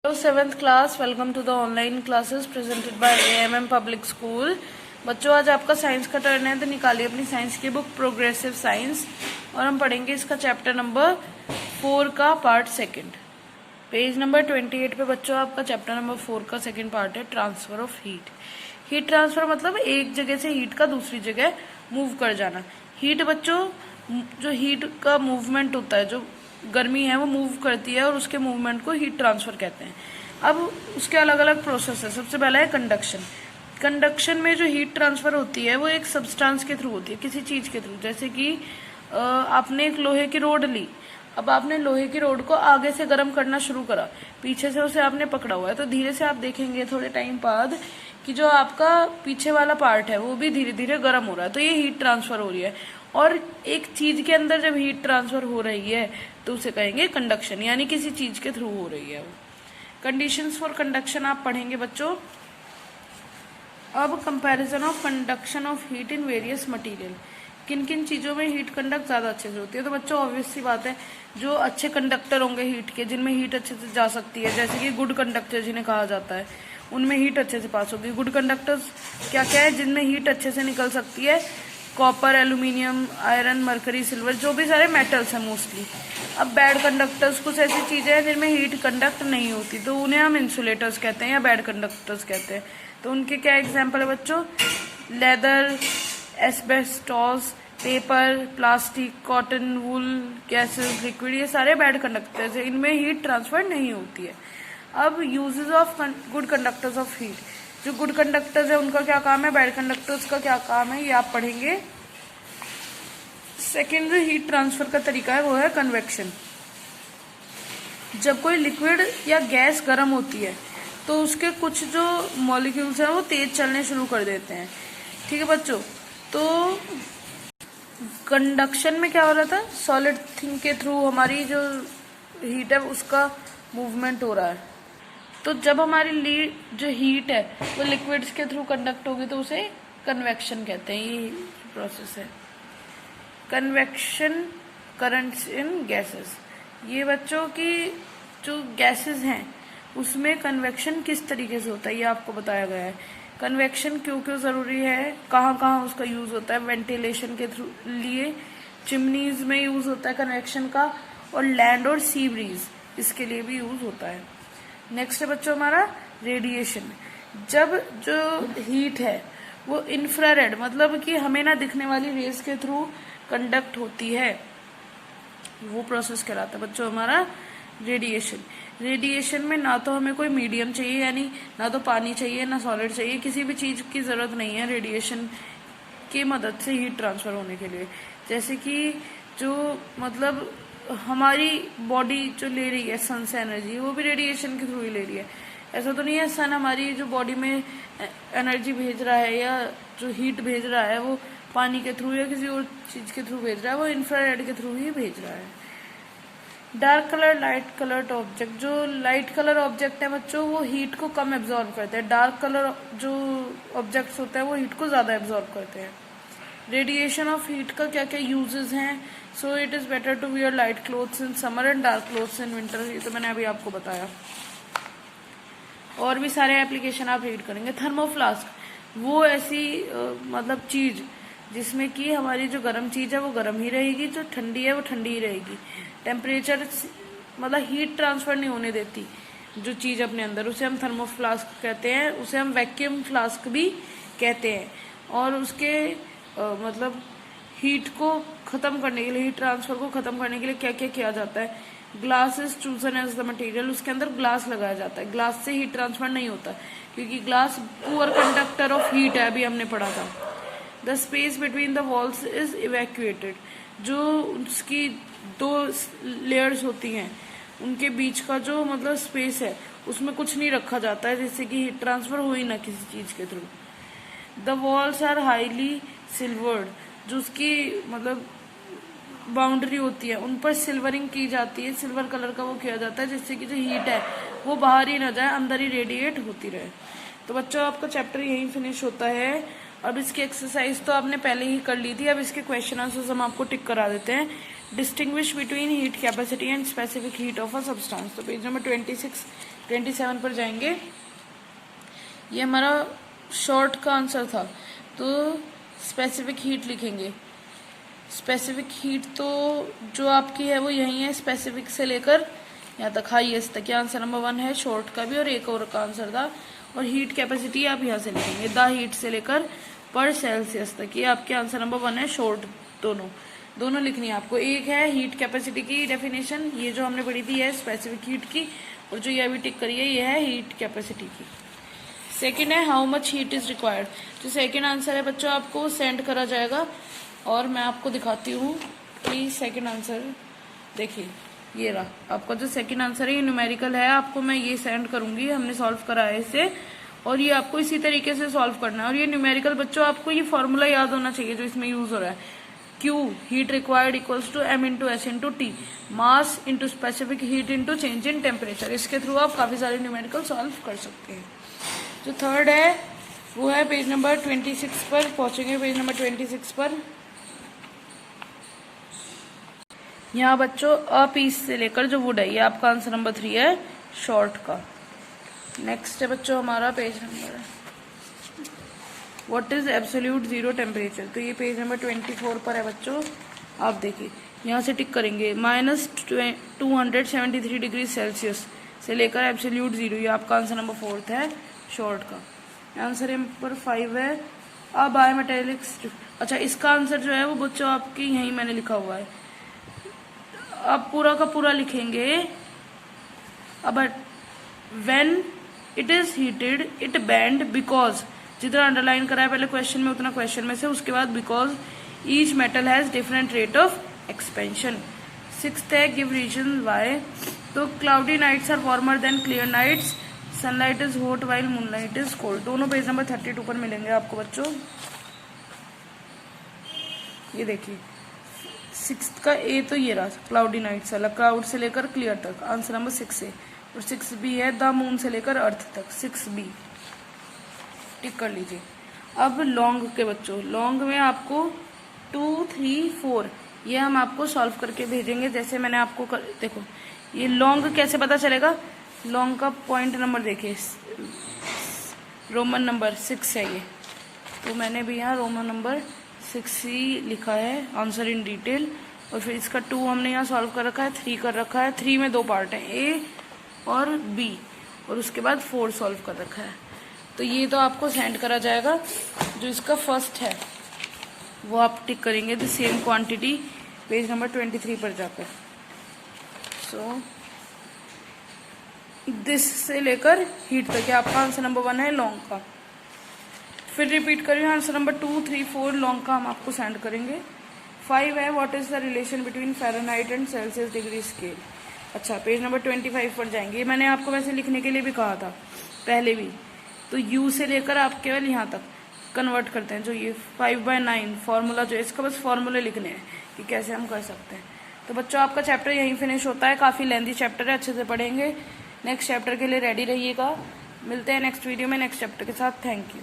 Hello 7th class, welcome to the online classes presented by AMM Public School। बच्चों आज आपका science का turn है, तो निकालिए अपनी साइंस की बुक प्रोग्रेसिव साइंस और हम पढ़ेंगे इसका चैप्टर नंबर 4 का पार्ट सेकंड। पेज नंबर 28 पे बच्चों आपका चैप्टर नंबर 4 का सेकंड पार्ट है transfer of heat. Heat transfer मतलब एक जगह से हीट का दूसरी जगह मूव कर जाना। हीट बच्चों जो हीट का मूवमेंट होता है, जो गर्मी है वो मूव करती है और उसके मूवमेंट को हीट ट्रांसफर कहते हैं। अब उसके अलग अलग प्रोसेस है। सबसे पहला है कंडक्शन। कंडक्शन में जो हीट ट्रांसफर होती है वो एक सब्सटेंस के थ्रू होती है, किसी चीज के थ्रू। जैसे कि आपने एक लोहे की रोड ली, अब आपने लोहे की रोड को आगे से गर्म करना शुरू करा, पीछे से उसे आपने पकड़ा हुआ है, तो धीरे से आप देखेंगे थोड़े टाइम बाद कि जो आपका पीछे वाला पार्ट है वो भी धीरे धीरे गर्म हो रहा है, तो ये हीट ट्रांसफर हो रही है। और एक चीज के अंदर जब हीट ट्रांसफर हो रही है तो उसे कहेंगे कंडक्शन, यानी किसी चीज के थ्रू हो रही है वो। कंडीशंस फॉर कंडक्शन आप पढ़ेंगे बच्चों। अब comparison of conduction of heat in various material, किन किन चीजों में हीट कंडक्ट ज्यादा अच्छे से होती है। तो बच्चों ऑब्वियस सी बात है, जो अच्छे कंडक्टर होंगे हीट के, जिनमें हीट अच्छे से जा सकती है, जैसे कि गुड कंडक्टर जिन्हें कहा जाता है, उनमें हीट अच्छे से पास होगी। गुड कंडक्टर्स क्या क्या है जिनमें हीट अच्छे से निकल सकती है? Copper, aluminium, iron, mercury, silver, जो भी सारे मेटल्स हैं मोस्टली। अब बैड कंडक्टर्स कुछ ऐसी चीजें हैं जिनमें हीट कंडक्ट नहीं होती, तो उन्हें हम इंसुलेटर्स कहते हैं या बैड कंडक्टर्स कहते हैं। तो उनके क्या एग्जाम्पल है बच्चों? Leather, asbestos, paper, plastic, cotton, wool, gases, liquid, ये सारे बैड कंडक्टर्स हैं, इनमें हीट ट्रांसफर नहीं होती है। अब uses of good conductors of heat, जो गुड कंडक्टर्स है उनका क्या काम है, बैड कंडक्टर्स का क्या काम है, ये आप पढ़ेंगे। सेकेंड जो हीट ट्रांसफर का तरीका है वो है कन्वेक्शन। जब कोई लिक्विड या गैस गर्म होती है तो उसके कुछ जो मॉलिक्यूल्स हैं वो तेज चलने शुरू कर देते हैं, ठीक है बच्चों। तो कंडक्शन में क्या हो रहा था, सॉलिड थिंग के थ्रू हमारी जो हीट है उसका मूवमेंट हो रहा है। तो जब हमारी जो हीट है वो लिक्विड्स के थ्रू कंडक्ट होगी तो उसे कन्वेक्शन कहते हैं। ये प्रोसेस है कन्वेक्शन करंट्स इन गैसेस। ये बच्चों की जो गैसेस हैं उसमें कन्वेक्शन किस तरीके से होता है ये आपको बताया गया है। कन्वेक्शन क्यों क्यों जरूरी है, कहाँ कहाँ उसका यूज होता है। वेंटिलेशन के थ्रू लिए चिमनीज में यूज होता है कन्वेक्शन का, और लैंड और सी ब्रीज इसके लिए भी यूज होता है। नेक्स्ट है बच्चों हमारा रेडिएशन। जब जो हीट है वो इंफ्रारेड मतलब कि हमें ना दिखने वाली रेस के थ्रू कंडक्ट होती है, वो प्रोसेस कहलाता है बच्चों हमारा रेडिएशन। रेडिएशन में ना तो हमें कोई मीडियम चाहिए, यानी ना तो पानी चाहिए ना सॉलिड चाहिए, किसी भी चीज की जरूरत नहीं है रेडिएशन की मदद से हीट ट्रांसफर होने के लिए। जैसे कि जो मतलब हमारी बॉडी जो ले रही है सन से एनर्जी, वो भी रेडिएशन के थ्रू ही ले रही है। ऐसा तो नहीं है सन हमारी जो बॉडी में एनर्जी भेज रहा है या जो हीट भेज रहा है वो पानी के थ्रू या किसी और चीज के थ्रू भेज रहा है, वो इंफ्रारेड के थ्रू ही भेज रहा है। Dark colour, light coloured object, जो लाइट कलर ऑब्जेक्ट है बच्चों वो हीट को कम एब्जॉर्ब करते हैं। डार्क कलर जो ऑब्जेक्ट्स होते हैं वो हीट को ज्यादा एब्जॉर्ब करते हैं। रेडिएशन ऑफ हीट का क्या क्या यूजेस हैं? So it is better to wear light clothes in summer and dark clothes in winter, ये तो मैंने अभी आपको बताया। और भी सारे एप्लीकेशन आप रीड करेंगे। थर्मोफ्लास्क वो ऐसी मतलब चीज जिसमें कि हमारी जो गर्म चीज है वो गर्म ही रहेगी, जो ठंडी है वो ठंडी ही रहेगी। टेम्परेचर मतलब हीट ट्रांसफर नहीं होने देती जो चीज अपने अंदर, उसे हम थर्मोफ्लास्क कहते हैं। उसे हम वैक्यूम फ्लास्क भी कहते हैं। और उसके मतलब हीट को खत्म करने के लिए, हीट ट्रांसफर को खत्म करने के लिए क्या क्या किया जाता है? Glass is chosen as the material, उसके अंदर ग्लास लगाया जाता है। ग्लास से हीट ट्रांसफर नहीं होता क्योंकि glass poor conductor of heat है, अभी हमने पढ़ा था। The space between the walls is evacuated, जो उसकी दो लेयर्स होती हैं उनके बीच का जो मतलब स्पेस है उसमें कुछ नहीं रखा जाता है जिससे कि हीट ट्रांसफर हो ही ना किसी चीज के through. The walls are highly silvered, जो उसकी मतलब बाउंड्री होती है उन पर सिल्वरिंग की जाती है, सिल्वर कलर का वो किया जाता है जिससे कि जो हीट है वो बाहर ही ना जाए, अंदर ही रेडिएट होती रहे। तो बच्चों आपका चैप्टर यहीं फिनिश होता है। अब इसकी एक्सरसाइज तो आपने पहले ही कर ली थी, अब इसके क्वेश्चन आंसर्स हम आपको टिक करा देते हैं। Distinguish between heat capacity and specific heat of a substance, तो पेज नंबर 26 27 पर जाएंगे। ये हमारा शॉर्ट का आंसर था, तो स्पेसिफिक हीट लिखेंगे। स्पेसिफिक हीट तो जो आपकी है वो यही है, स्पेसिफिक से लेकर यहाँ तक हाईएस्ट तक। ये आंसर नंबर 1 है शॉर्ट का भी, और एक और का आंसर था। और हीट कैपेसिटी आप यहाँ से लिखेंगे, द हीट से लेकर पर सेल्सियस तक। ये आपके आंसर नंबर 1 है शॉर्ट। दोनों लिखनी है आपको। एक है हीट कैपेसिटी की डेफिनेशन, ये जो हमने पढ़ी थी है स्पेसिफिक हीट की, और जो ये अभी टिक करी है ये है हीट कैपेसिटी की। सेकंड है how much heat is required. जो सेकंड आंसर है बच्चों आपको सेंड करा जाएगा, और मैं आपको दिखाती हूँ कि सेकंड आंसर देखिए, ये रहा आपका जो सेकंड आंसर है। ये न्यूमेरिकल है, आपको मैं ये सेंड करूंगी, हमने सॉल्व करा है इसे, और ये आपको इसी तरीके से सॉल्व करना है। और ये न्यूमेरिकल बच्चों आपको ये फॉर्मूला याद होना चाहिए जो इसमें यूज हो रहा है। Q heat required equals to M into S into T, mass into specific heat into change in temperature. इसके थ्रू आप काफी सारे न्यूमेरिकल सॉल्व कर सकते हैं। जो थर्ड है वो है पेज नंबर 26 पर, पहुंचेंगे पेज नंबर 26 पर। यहाँ बच्चों अ पीस से लेकर जो वुड है, ये आपका आंसर नंबर 3 है शॉर्ट का। नेक्स्ट है बच्चों हमारा page number what is absolute zero temperature. तो ये पेज नंबर 24 पर है बच्चों। आप देखिए यहाँ से टिक करेंगे -273 डिग्री सेल्सियस से लेकर एब्सोल्यूट जीरो। ये आपका आंसर नंबर 4 है शॉर्ट का। आंसर नंबर 5 है अब बायोमेटेलिक्स। अच्छा, इसका आंसर जो है वो बच्चों आपकी यहीं मैंने लिखा हुआ है, आप पूरा का पूरा लिखेंगे। अब when it is heated it band because, जितना अंडरलाइन करा है पहले क्वेश्चन में उतना क्वेश्चन में से, उसके बाद because each metal has different rate of expansion. 6th है गिव रीजन वाई। तो cloudy nights are warmer than clear nights, sunlight is hot while moonlight is cold. दोनों पेज नंबर 32 पर मिलेंगे आपको बच्चों। ये देखिए 6th का ए तो ये रहा क्लाउडी नाइट्स वाला, क्लाउड से लेकर क्लियर तक, आंसर नंबर 6 है। और 6B है द मून से लेकर अर्थ तक, 6B टिक कर लीजिए। अब लॉन्ग के बच्चों, लॉन्ग में आपको 2, 3, 4 ये हम आपको सॉल्व करके भेजेंगे। जैसे मैंने आपको देखो ये लॉन्ग कैसे पता चलेगा, लॉन्ग का पॉइंट नंबर देखिए, रोमन नंबर 6 है ये, तो मैंने भी यहाँ रोमन नंबर 6 ही लिखा है आंसर इन डिटेल। और फिर इसका 2 हमने यहाँ सॉल्व कर रखा है, 3 कर रखा है। 3 में 2 पार्ट हैं, ए और बी, और उसके बाद 4 सॉल्व कर रखा है। तो ये तो आपको सेंड करा जाएगा। जो इसका फर्स्ट है वो आप टिक करेंगे the same quantity page number 23 पर जाकर। सो दिस से लेकर हीट तक आपका आंसर नंबर 1 है लॉन्ग का। फिर रिपीट करिए, आंसर नंबर 2, 3, 4 लॉन्ग का हम आपको सेंड करेंगे। 5 है what is the relation between Fahrenheit and Celsius degree scale. अच्छा, पेज नंबर 25 पर जाएंगे। मैंने आपको वैसे लिखने के लिए भी कहा था पहले भी, तो U से लेकर आप केवल यहाँ तक कन्वर्ट करते हैं। जो ये 5/9 फार्मूला जो है, इसका बस फार्मूले लिखने हैं कि कैसे हम कर सकते हैं। तो बच्चों आपका चैप्टर यहीं फिनिश होता है। काफ़ी लेंथी चैप्टर है, अच्छे से पढ़ेंगे। नेक्स्ट चैप्टर के लिए रेडी रहिएगा। मिलते हैं नेक्स्ट वीडियो में नेक्स्ट चैप्टर के साथ। Thank you.